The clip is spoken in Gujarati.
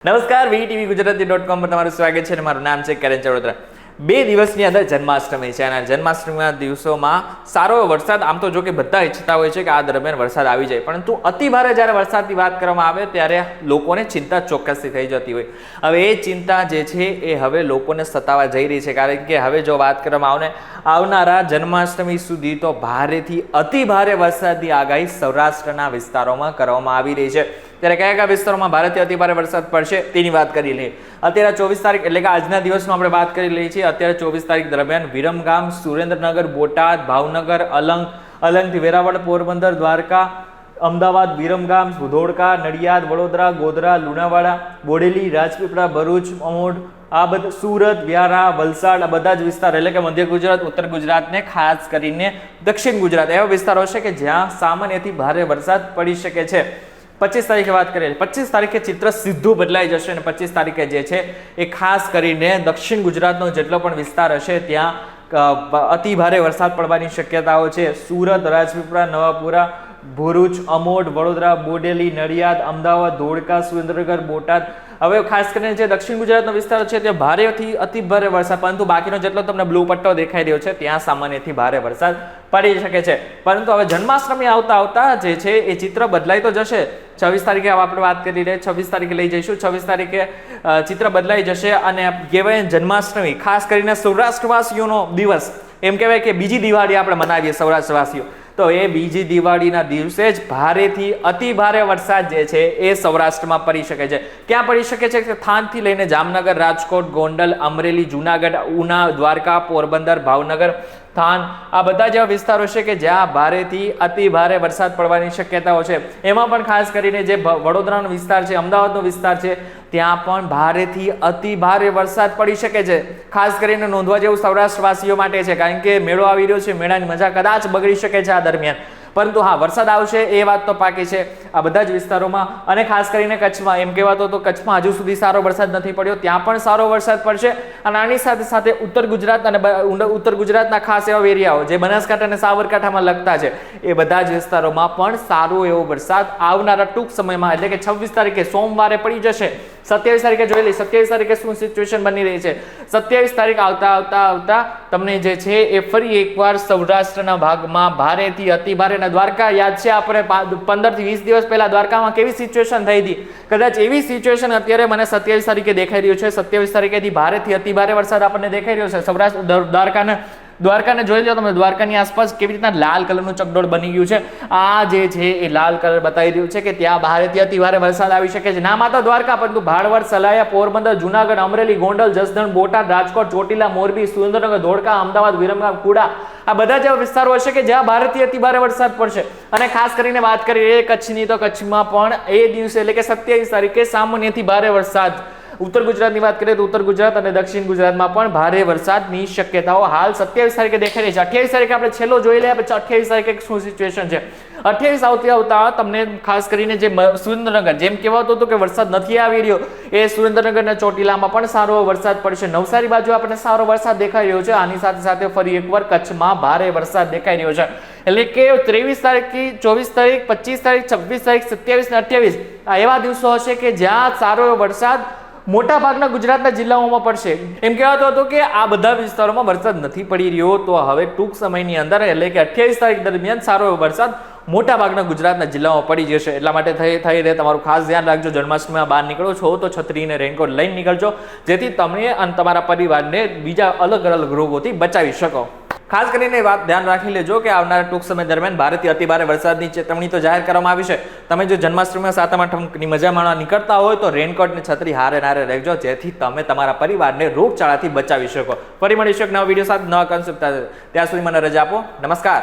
નમસ્કાર વીટીવી ગુજરાતી.com પર તમારું સ્વાગત છે અને મારું નામ છે કરણ ચૌધરા। 2 દિવસની અંદર જન્માષ્ટમી છે અને જન્માષ્ટમીના દિવસોમાં સારો વરસાદ આમ તો જો કે બધા ઈચ્છતા હોય છે કે આ દરમિયાન વરસાદ આવી જાય, પરંતુ અતિભારે જ્યારે વરસાદની વાત કરવામાં આવે ત્યારે લોકોને ચિંતા ચોક્કસથી થઈ જતી હોય। હવે એ ચિંતા જે છે એ હવે લોકોને સતાવા જઈ રહી છે, કારણ કે હવે જો વાત કરવામાં આવે આવનારા જન્માષ્ટમી સુધી તો ભારેથી અતિભારે વરસાદની આગાહી સૌરાષ્ટ્રના વિસ્તારોમાં કરવામાં આવી રહી છે। ત્યારે કયા કયા વિસ્તારોમાં ભારેથી અતિભારે વરસાદ પડશે તેની વાત કરી લઈએ। અત્યારે 24 તારીખ એટલે કે આજના દિવસનો આપણે વાત કરી લઈએ છીએ। અત્યારે 24 તારીખ દરમિયાન વિરમગામ, સુરેન્દ્રનગર, બોટાદ, ભાવનગર, અલંગથી વેરાવળ, પોરબંદર, દ્વારકા, અમદાવાદ, વિરમગામ, ધોળકા, નડિયાદ, વડોદરા, ગોધરા, લુણાવાડા, બોડેલી, રાજપીપળા, ભરૂચ, અમોદ, આ બધા સુરત, વ્યારા, વલસાડ, આ બધા જ વિસ્તાર એટલે કે મધ્ય ગુજરાત, ઉત્તર ગુજરાતને ખાસ કરીને દક્ષિણ ગુજરાત એવા વિસ્તારો છે કે જ્યાં સામાન્યથી ભારે વરસાદ પડી શકે છે। 25 તારીખે વાત કરીએ, 25 તારીખે ચિત્ર સીધું બદલાઈ જશે અને 25 તારીખે જે છે એ ખાસ કરીને દક્ષિણ ગુજરાતનો જેટલો પણ વિસ્તાર હશે ત્યાં અતિ ભારે વરસાદ પડવાની શક્યતાઓ છે। સુરત, રાજપીપળા, નવાપુરા, ભરૂચ, અમોદ, વડોદરા, બોડેલી, નડિયાદ, અમદાવાદ, ધોળકા, સુરેન્દ્રનગર, બોટાદ, હવે ખાસ કરીને જે દક્ષિણ ગુજરાતનો વિસ્તાર છે ત્યાં ભારેથી અતિ ભારે વરસાદ, પરંતુ બાકીનો જેટલો તમને બ્લુ પટ્ટો દેખાઈ રહ્યો છે ત્યાં સામાન્યથી ભારે વરસાદ પડી શકે છે। પરંતુ હવે જન્માષ્ટમી આવતા જે છે એ ચિત્ર બદલાઈ તો જશે। 26 તારીખે આપણે વાત કરી રહી, 26 તારીખે લઈ જઈશું। 26 તારીખે ચિત્ર બદલાઈ જશે અને કહેવાય જન્માષ્ટમી ખાસ કરીને સૌરાષ્ટ્રવાસીઓનો દિવસ, એમ કહેવાય કે બીજી દિવાળી આપણે મનાવીએ સૌરાષ્ટ્રવાસીઓ, તો એ બીજી દિવાળીના દિવસે જ ભારેથી અતિ ભારે વરસાદ જે છે એ સૌરાષ્ટ્રમાં પડી શકે છે। ક્યાં પડી શકે છે કે થાનથી લઈને જામનગર, રાજકોટ, ગોંડલ, અમરેલી, જુનાગઢ, ઉના, દ્વારકા, પોરબંદર, ભાવનગર, થાન, આ બધા જેવા વિસ્તારો છે કે જ્યાં ભારેથી અતિ ભારે વરસાદ પડવાની શક્યતાઓ છે। એમાં પણ ખાસ કરીને જે વડોદરાનો વિસ્તાર છે, અમદાવાદનો વિસ્તાર છે, ત્યાં પણ ભારેથી અતિ ભારે વરસાદ પડી શકે છે। ખાસ કરીને નોંધવા જેવું સૌરાષ્ટ્રવાસીઓ માટે છે, કારણ કે મેળો આવી રહ્યો છે, મેળાની મજા કદાચ બગડી શકે છે આ દરમિયાન, પરંતુ હા વરસાદ આવશે એ વાત તો પાકી છે આ બધા જ વિસ્તારોમાં। અને ખાસ કરીને કચ્છમાં, એમ કહેવાતો તો કચ્છમાં હજુ સુધી સારો વરસાદ નથી પડ્યો, ત્યાં પણ સારો વરસાદ પડશે। અને આની સાથે સાથે ઉત્તર ગુજરાત અને ઉત્તર ગુજરાતના ખાસ એવા એરિયાઓ જે બનાસકાંઠા અને સાબરકાંઠામાં લગતા છે એ બધા જ વિસ્તારોમાં પણ સારો એવો વરસાદ આવનારા ટૂંક સમયમાં એટલે કે 26 તારીખે સોમવારે પડી જશે। 27 તારીખે જોઈ લઈ 27 તારીખે શું સિચ્યુએશન બની રહી છે। 27 તારીખ આવતા તમને જે છે એ ફરી એકવાર સૌરાષ્ટ્રના ભાગમાં ભારેથી અતિ ભારે, દ્વારકા યાદ છે આપણે 15 થી 20 દિવસ પહેલા દ્વારકામાં કેવી સિચ્યુએશન થઈ હતી, કદાચ એવી સિચ્યુએશન અત્યારે મને 27 તારીખે દેખાઈ રહ્યું છે। 27 તારીખેથી ભારેથી અતિ ભારે વરસાદ આપણને દેખાઈ રહ્યો છે સૌરાષ્ટ્ર દ્વારકાને જોઈ લો તમે, દ્વારકાની આસપાસ કેવી રીતના લાલ કલરનું ચકડોળ બની ગયું છે। આ જે છે એ લાલ કલર બતાવી રહ્યું છે કે ત્યાં ભારેથી અતિ ભારે વરસાદ આવી શકે છે। ના માત્ર દ્વારકા પરંતુ ભાડવડ, સલાયા, પોરબંદર, જુનાગઢ, અમરેલી, ગોંડલ, જસદણ, બોટાદ, રાજકોટ, ચોટીલા, મોરબી, સુરેન્દ્રનગર, ધોળકા, અમદાવાદ, વિરમગામ, કુડા, આ બધા જેવા વિસ્તારો હશે કે જ્યાં ભારેથી અતિ ભારે વરસાદ પડશે। અને ખાસ કરીને વાત કરીએ કચ્છની, તો કચ્છમાં પણ એ દિવસે એટલે કે 27 તારીખે સામાન્યથી ભારે વરસાદ। ઉત્તર ગુજરાતની વાત કરીએ તો ઉત્તર ગુજરાત અને દક્ષિણ ગુજરાતમાં પણ ભારે વરસાદની શક્યતાઓ હાલ 27 તારીખે દેખાઈ રહી છે। 28 તારીખે આપણે છેલ્લો જોઈ લઈએ, 28 તારીખે શું સિચ્યુએશન છે। 28 આવતા તમને ખાસ કરીને જે સુરેન્દ્રનગર, જેમ કહેવાતું હતું કે વરસાદ નથી આવી રહ્યો, એ સુરેન્દ્રનગરના ચોટીલામાં પણ સારો વરસાદ પડશે। નવસારી બાજુ આપણને સારો વરસાદ દેખાઈ રહ્યો છે। આની સાથે સાથે ફરી એકવાર કચ્છમાં ભારે વરસાદ દેખાઈ રહ્યો છે। એટલે કે 23 તારીખથી 24 તારીખ, 25 તારીખ, 26 તારીખ, 27 અને 28 આ એવા દિવસો હશે કે જ્યાં સારો વરસાદ મોટા ભાગના ગુજરાતના જિલ્લાઓમાં પડશે। એમ કહેવાતું હતું કે આ બધા વિસ્તારોમાં વરસાદ નથી પડી રહ્યો, તો હવે ટૂંક સમયની અંદર એટલે કે 28 તારીખ દરમિયાન સારો વરસાદ મોટા ભાગના ગુજરાતના જિલ્લાઓમાં પડી જશે। એટલા માટે થઈ રહે તમારું ખાસ ધ્યાન રાખજો। જન્માષ્ટમીમાં બહાર નીકળો છો તો છત્રી અને રેનકોટ લઈને નીકળજો, જેથી તમે અને તમારા પરિવારને બીજા અલગ અલગ રોગોથી બચાવી શકો। ખાસ કરીને વાત ધ્યાન રાખી લેજો કે આવનારા ટૂંક સમય દરમિયાન ભારેથી અતિ ભારે વરસાદની ચેતવણી તો જાહેર કરવામાં આવી છે। તમે જો જન્માષ્ટમીમાં સાતમ આઠમની મજા માણવા નીકળતા હોય તો રેનકોટ ને છત્રી હારે રાખજો, જેથી તમે તમારા પરિવારને રોગચાળાથી બચાવી શકો। ફરી મળીશું એક નવા વિડીયો સાથે, નવા કોન્સેપ્ટ સાથે। ત્યાં સુધી મને રજા આપો। નમસ્કાર।